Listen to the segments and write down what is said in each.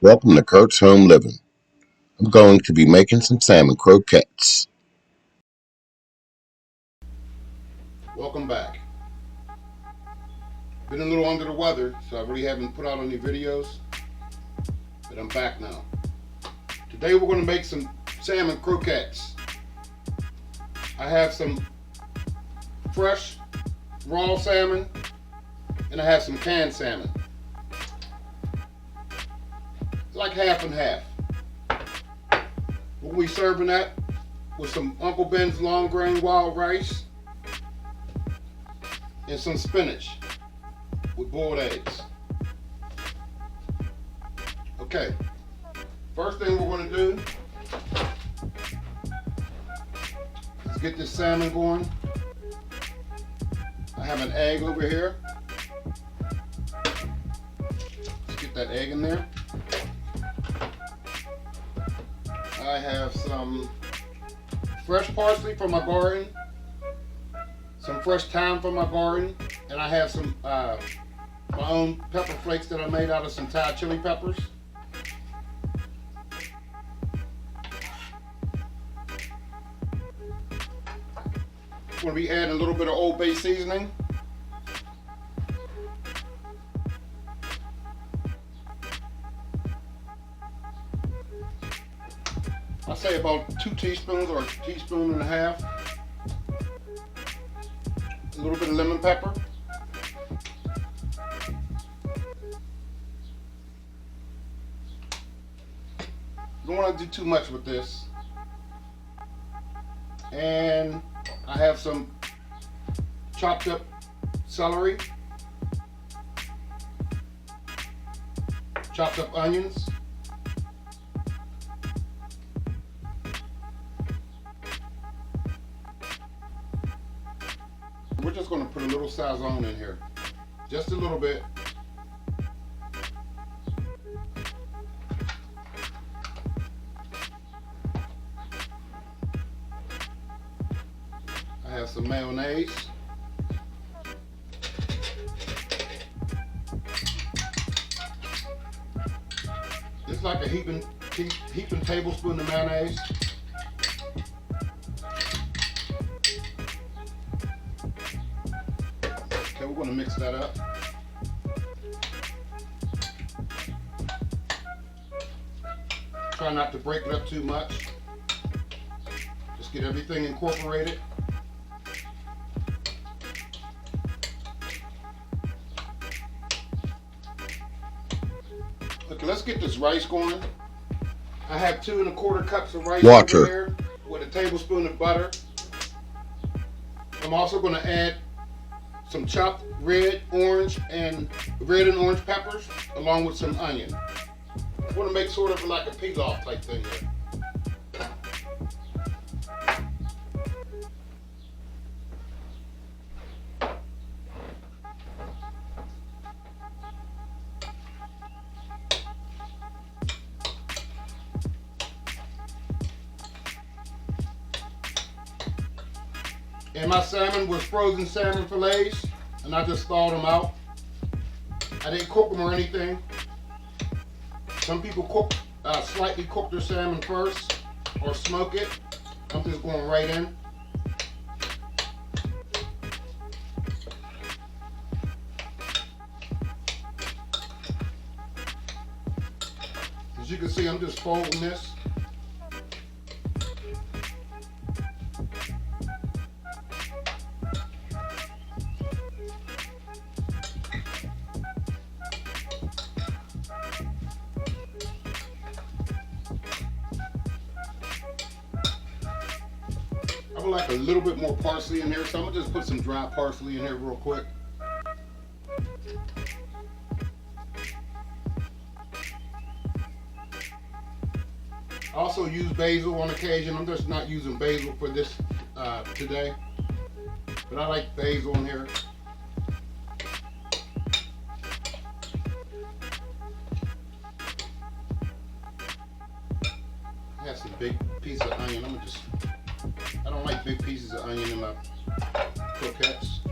Welcome to Kurt's Home Living. I'm going to be making some salmon croquettes. Welcome back. Been a little under the weather, so I really haven't put out any videos, but I'm back now. Today we're going to make some salmon croquettes. I have some fresh raw salmon and I have some canned salmon. Like half and half. We'll be serving that with some Uncle Ben's long grain wild rice and some spinach with boiled eggs. Okay, first thing we're going to do is get this salmon going. I have an egg over here. Let's get that egg in there. I have some fresh parsley from my garden, some fresh thyme from my garden, and I have some my own pepper flakes that I made out of some Thai chili peppers. I'm going to be adding a little bit of Old Bay seasoning. I say about 2 teaspoons or a teaspoon and a half. A little bit of lemon pepper. Don't want to do too much with this. And I have some chopped up celery, chopped up onions, we're just going to put a little sazon in here, just a little bit. I have some mayonnaise. It's like a heaping tablespoon of mayonnaise. Okay, we're going to mix that up. Try not to break it up too much. Just get everything incorporated. Okay, let's get this rice going. I have 2 1/4 cups of rice Water. over here with a tablespoon of butter. I'm also going to add some chopped red, orange orange peppers along with some onion. I want to make sort of like a pilaf type thing here. And my salmon was frozen salmon fillets, and I just thawed them out. I didn't cook them or anything. Some people slightly cook their salmon first or smoke it. I'm just going right in. As you can see, I'm just folding this. I would like a little bit more parsley in here, so I'm gonna just put some dry parsley in here real quick. I also use basil on occasion. I'm just not using basil for this today, but I like basil in here. I have some big piece of onion. I don't like big pieces of onion in my croquettes.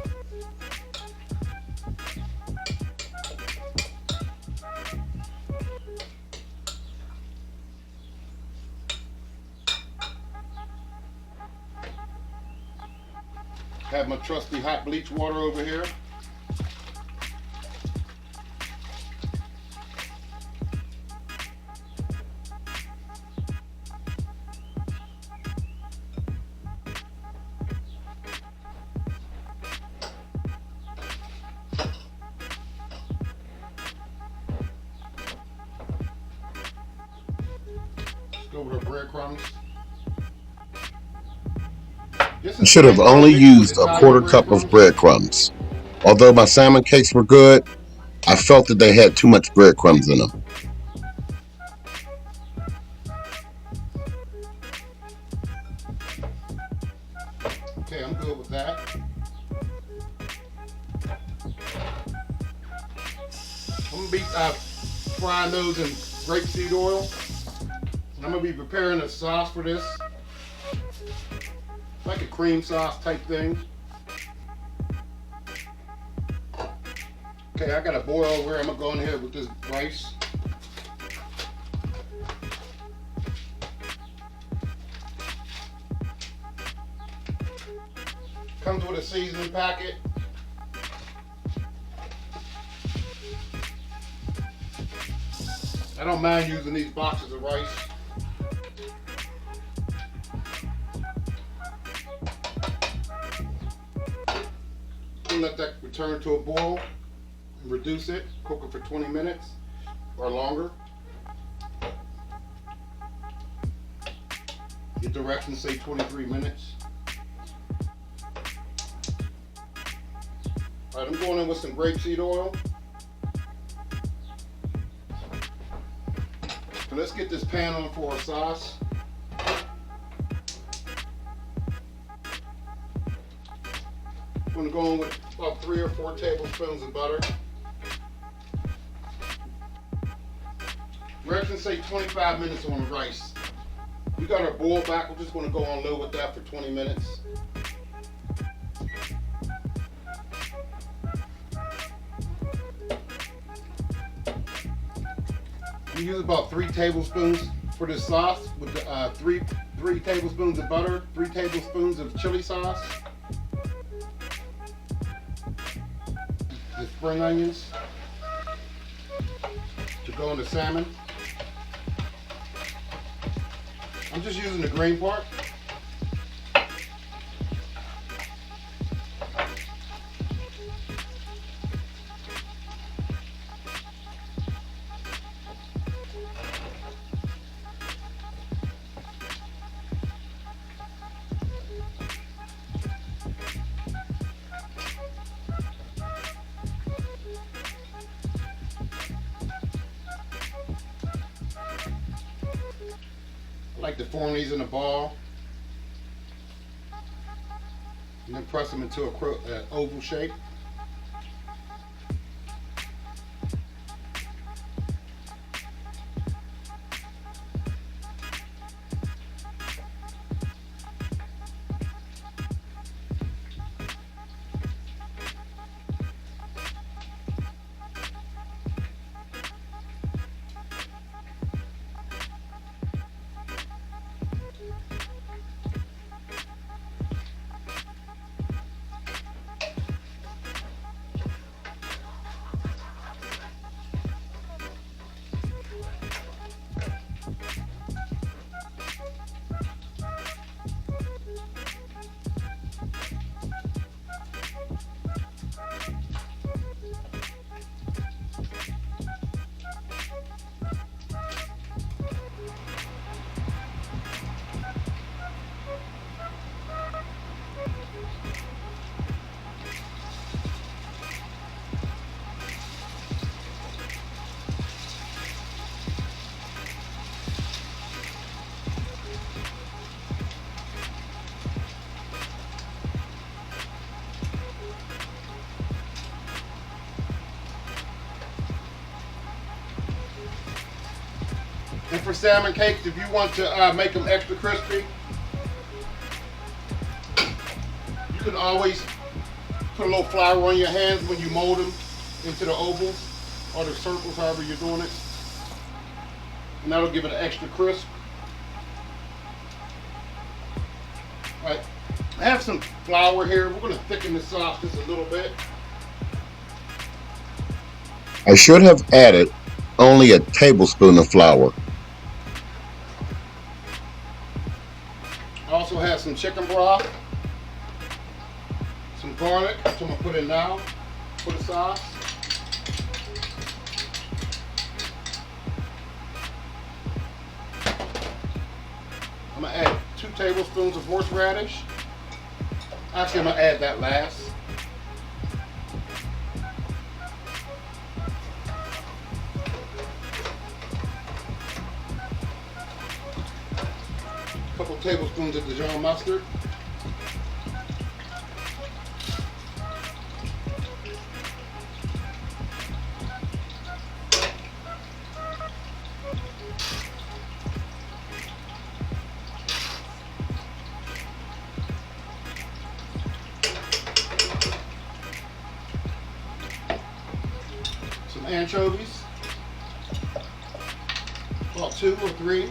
Have my trusty hot bleach water over here. Let's go with our breadcrumbs. I should have only used a quarter cup of breadcrumbs. Although my salmon cakes were good, I felt that they had too much breadcrumbs in them. Okay, I'm good with that. I'm gonna be frying those in grapeseed oil. And I'm gonna be preparing a sauce for this, like a cream sauce type thing. Okay, I got a boil over here. I'm gonna go in here with this rice. Comes with a seasoning packet. I don't mind using these boxes of rice. Let that return to a boil and reduce it. Cook it for 20 minutes or longer. Your directions say 23 minutes. Alright, I'm going in with some grapeseed oil. So let's get this pan on for our sauce. I'm going to go in with about 3 or 4 tablespoons of butter. Directions say 25 minutes on the rice. We got our boil back. We're just going to go on low with that for 20 minutes. We use about 3 tablespoons for this sauce with the, 3 tablespoons of butter, 3 tablespoons of chili sauce, the spring onions to go in the salmon. I'm just using the green part. I like to form these in a ball and then press them into an oval shape. And for salmon cakes, if you want to make them extra crispy, you can always put a little flour on your hands when you mold them into the ovals or the circles, however you're doing it. And that'll give it an extra crisp. All right. I have some flour here. We're going to thicken the sauce just a little bit. I should have added only a tablespoon of flour. I also have some chicken broth, some garlic, which I'm going to put in now for the sauce. I'm going to add 2 tablespoons of horseradish. Actually, I'm going to add that last. A couple tablespoons of Dijon mustard. Some anchovies, about 2 or 3.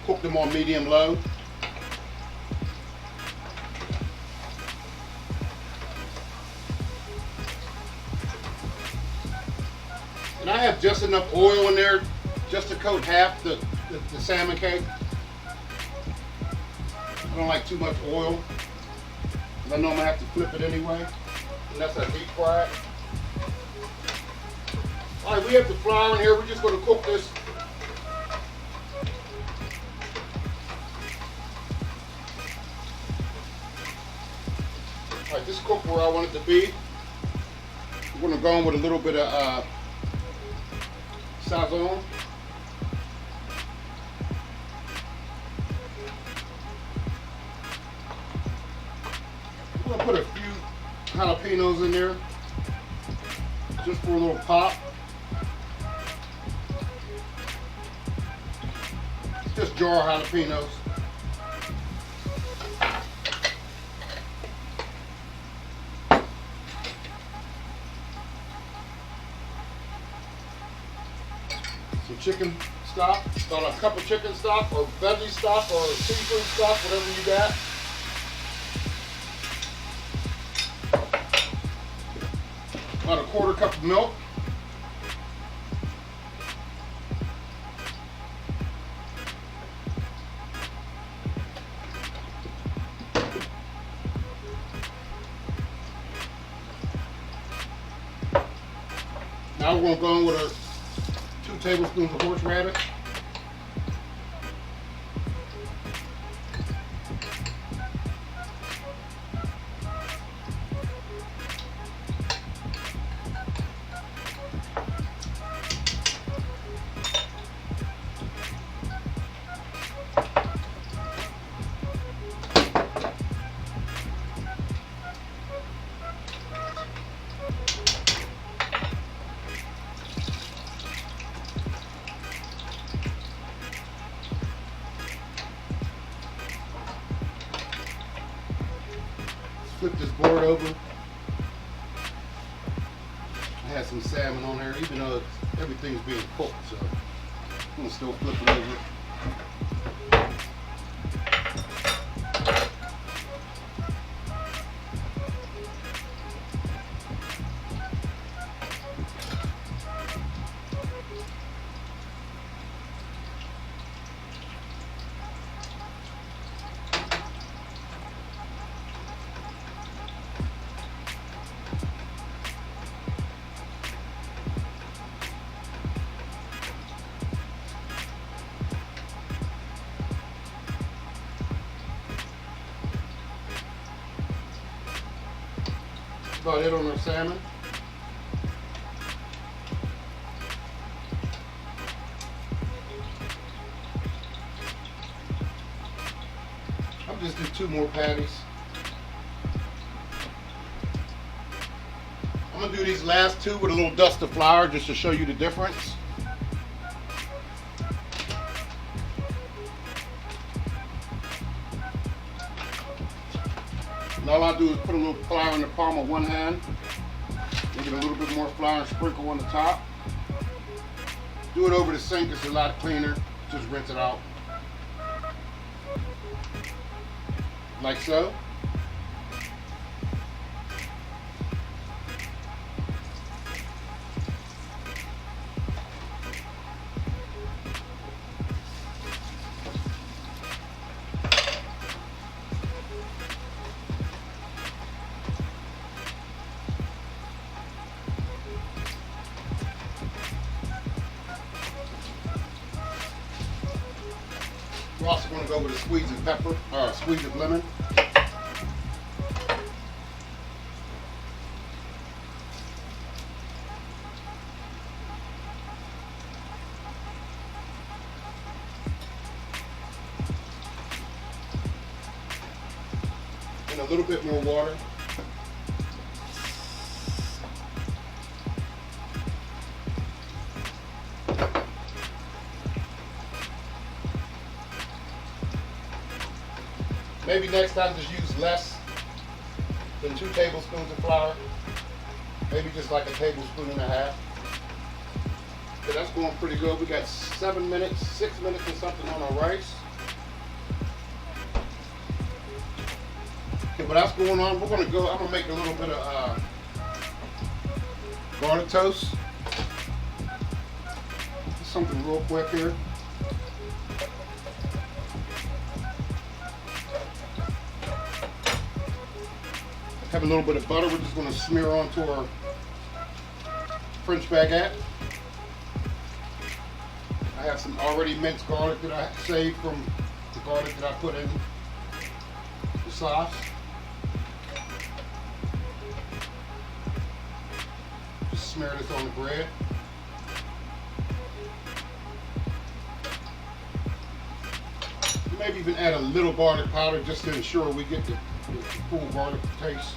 Cook them on medium-low. And I have just enough oil in there just to coat half the salmon cake. I don't like too much oil, because I know I'm going to have to flip it anyway, unless I deep fry it. Alright, we have the flour in here. We're just going to cook this. Alright, this is cooked where I want it to be. We're going to go in with a little bit of sazon. We're going to put a few jalapenos in there, just for a little pop. Just jar jalapenos. Some chicken stock, about a cup of chicken stock or veggie stock or seafood stock, whatever you got. About a 1/4 cup of milk. Now we're going to go in with 2 tablespoons of horseradish. Flip this board over. I had some salmon on there, even though everything's being cooked, so I'm gonna still flip it over. about it on our salmon. I'll just do 2 more patties. I'm gonna do these last 2 with a little dust of flour just to show you the difference. And all I do is put a little flour in the palm of one hand, then get a little bit more flour and sprinkle on the top. Do it over the sink, it's a lot cleaner. Just rinse it out. Like so. We're also going to go with a squeeze of pepper, or a squeeze of lemon. And a little bit more water. Maybe next time just use less than 2 tablespoons of flour. Maybe just like a tablespoon and a half. But that's going pretty good. We got 7 minutes, 6 minutes or something on our rice. Okay, but that's going on. We're gonna go, I'm gonna make a little bit of garlic toast. Something real quick here. Have a little bit of butter. We're just going to smear onto our French baguette. I have some already minced garlic that I saved from the garlic that I put in the sauce. Just smear this on the bread. Maybe even add a little garlic powder just to ensure we get the full garlic taste.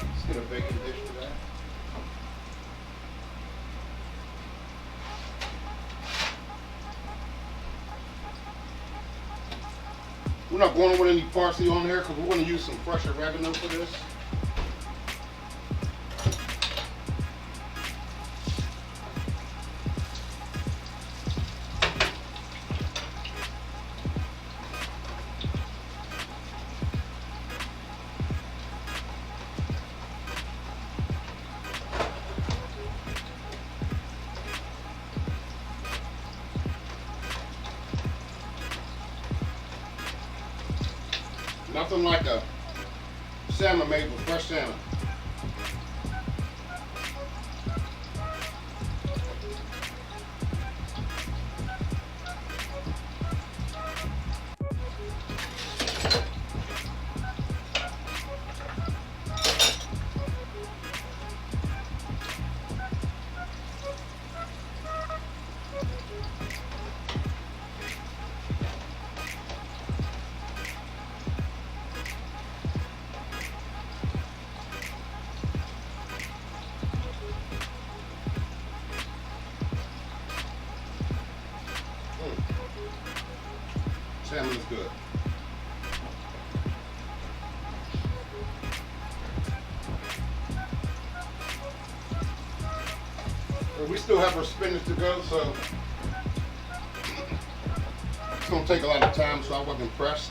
Let's get a baking dish for that. We're not going with any parsley on there because we're going to use some fresh oregano for this. Nothing like a salmon made with fresh salmon. Salmon is good. Well, we still have our spinach to go, so it's going to take a lot of time, so I wasn't pressed.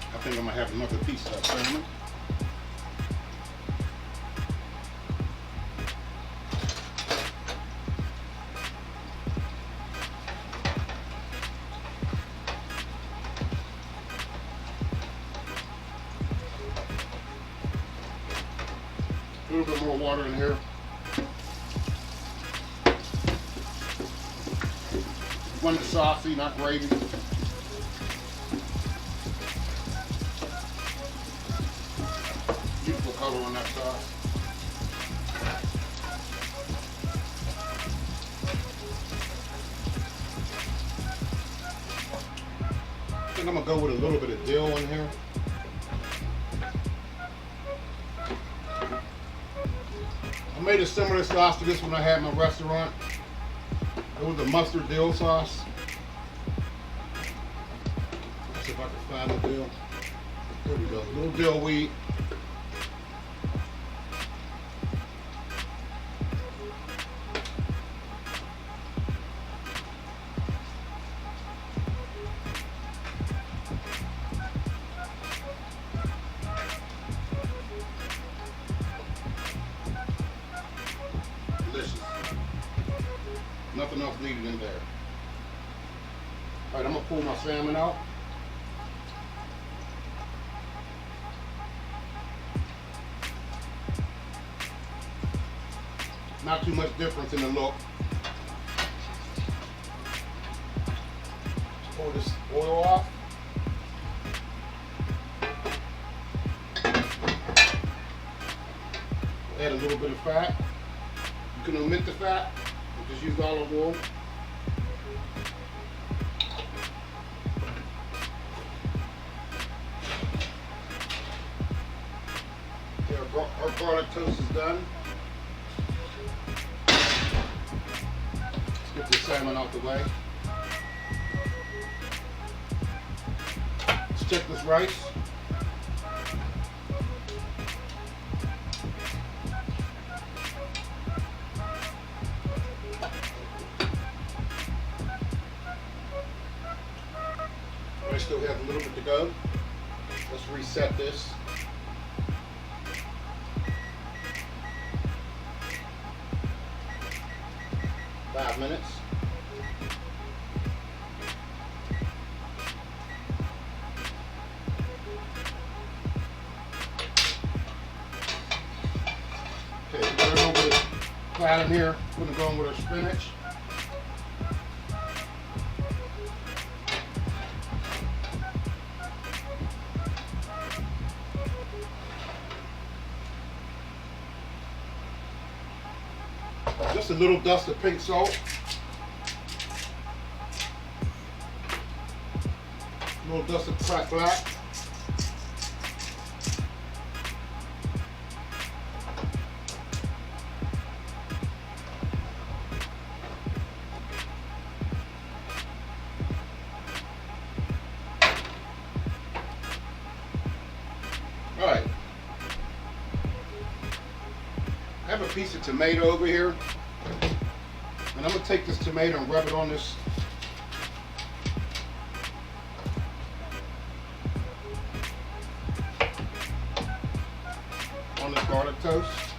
I think I'm gonna have another piece of that salmon. little bit more water in here. You want it saucy, not gravy. Beautiful color on that sauce. I think I'm gonna go with a little bit of dill in here. I made a similar sauce to this one I had in my restaurant. It was a mustard dill sauce. Let's see if I can find the dill. Here we go. A little dill weed. Delicious. Nothing else needed in there. All right, I'm gonna pull my salmon out. Not too much difference in the look. Pour this oil off. Add a little bit of fat. You can omit the fat. Just use olive oil. Okay, our garlic toast is done. Let's get the salmon out the way. Let's check this rice. I still have a little bit to go. Let's reset this. Five minutes. Okay, we got a little bit of fat in here. We're going to go in with our spinach. Just a little dust of pink salt. A little dust of cracked black. All right. I have a piece of tomato over here. And I'm going to take this tomato and rub it on this garlic toast.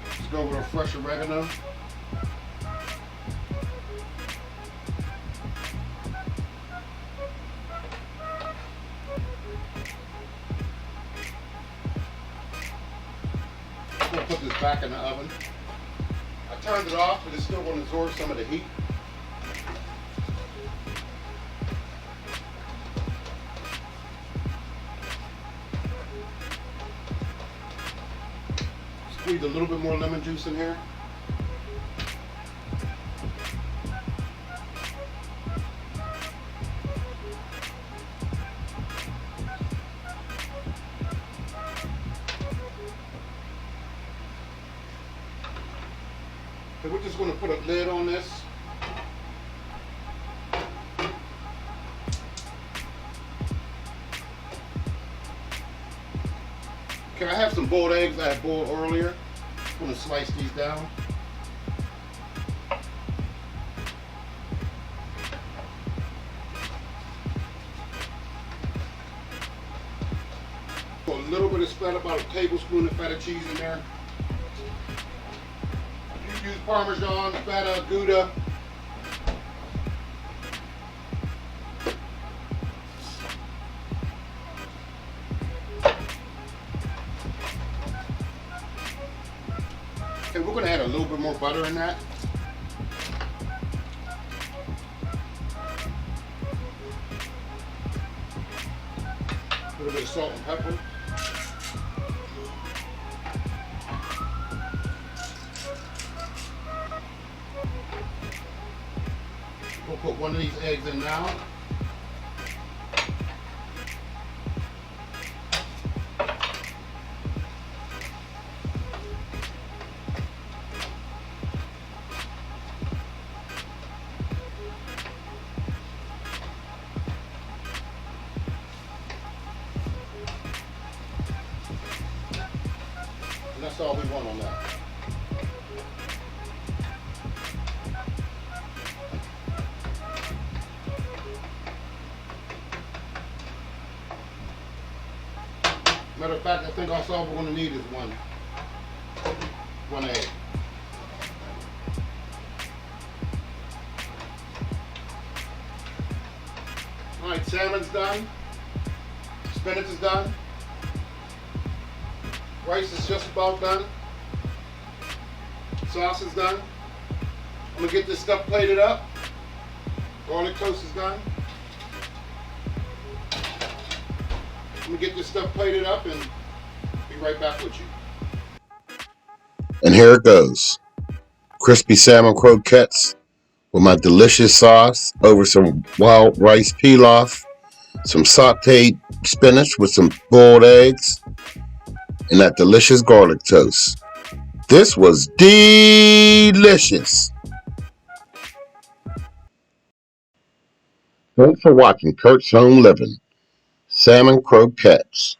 Let's go with our fresh oregano. Put this back in the oven. I turned it off, but it's still going to absorb some of the heat. Squeeze a little bit more lemon juice in here. So we're just going to put a lid on this. Okay, I have some boiled eggs I had boiled earlier. I'm going to slice these down. Put a little bit of spread, about a tablespoon of feta cheese in there. You use Parmesan, feta, Gouda. we're going to add a little bit more butter in that. A little bit of salt and pepper. We'll put one of these eggs in now. And that's all we want on that. Matter of fact, I think that's all we're going to need is one egg. Alright, salmon's done. Spinach is done. Rice is just about done. Sauce is done. I'm going to get this stuff plated up. Garlic toast is done. I'm going to get this stuff plated up and be right back with you. And here it goes. Crispy salmon croquettes with my delicious sauce over some wild rice pilaf, some sauteed spinach with some boiled eggs, and that delicious garlic toast. This was delicious. Thanks for watching Kurt's Home Living. Salmon Croquettes.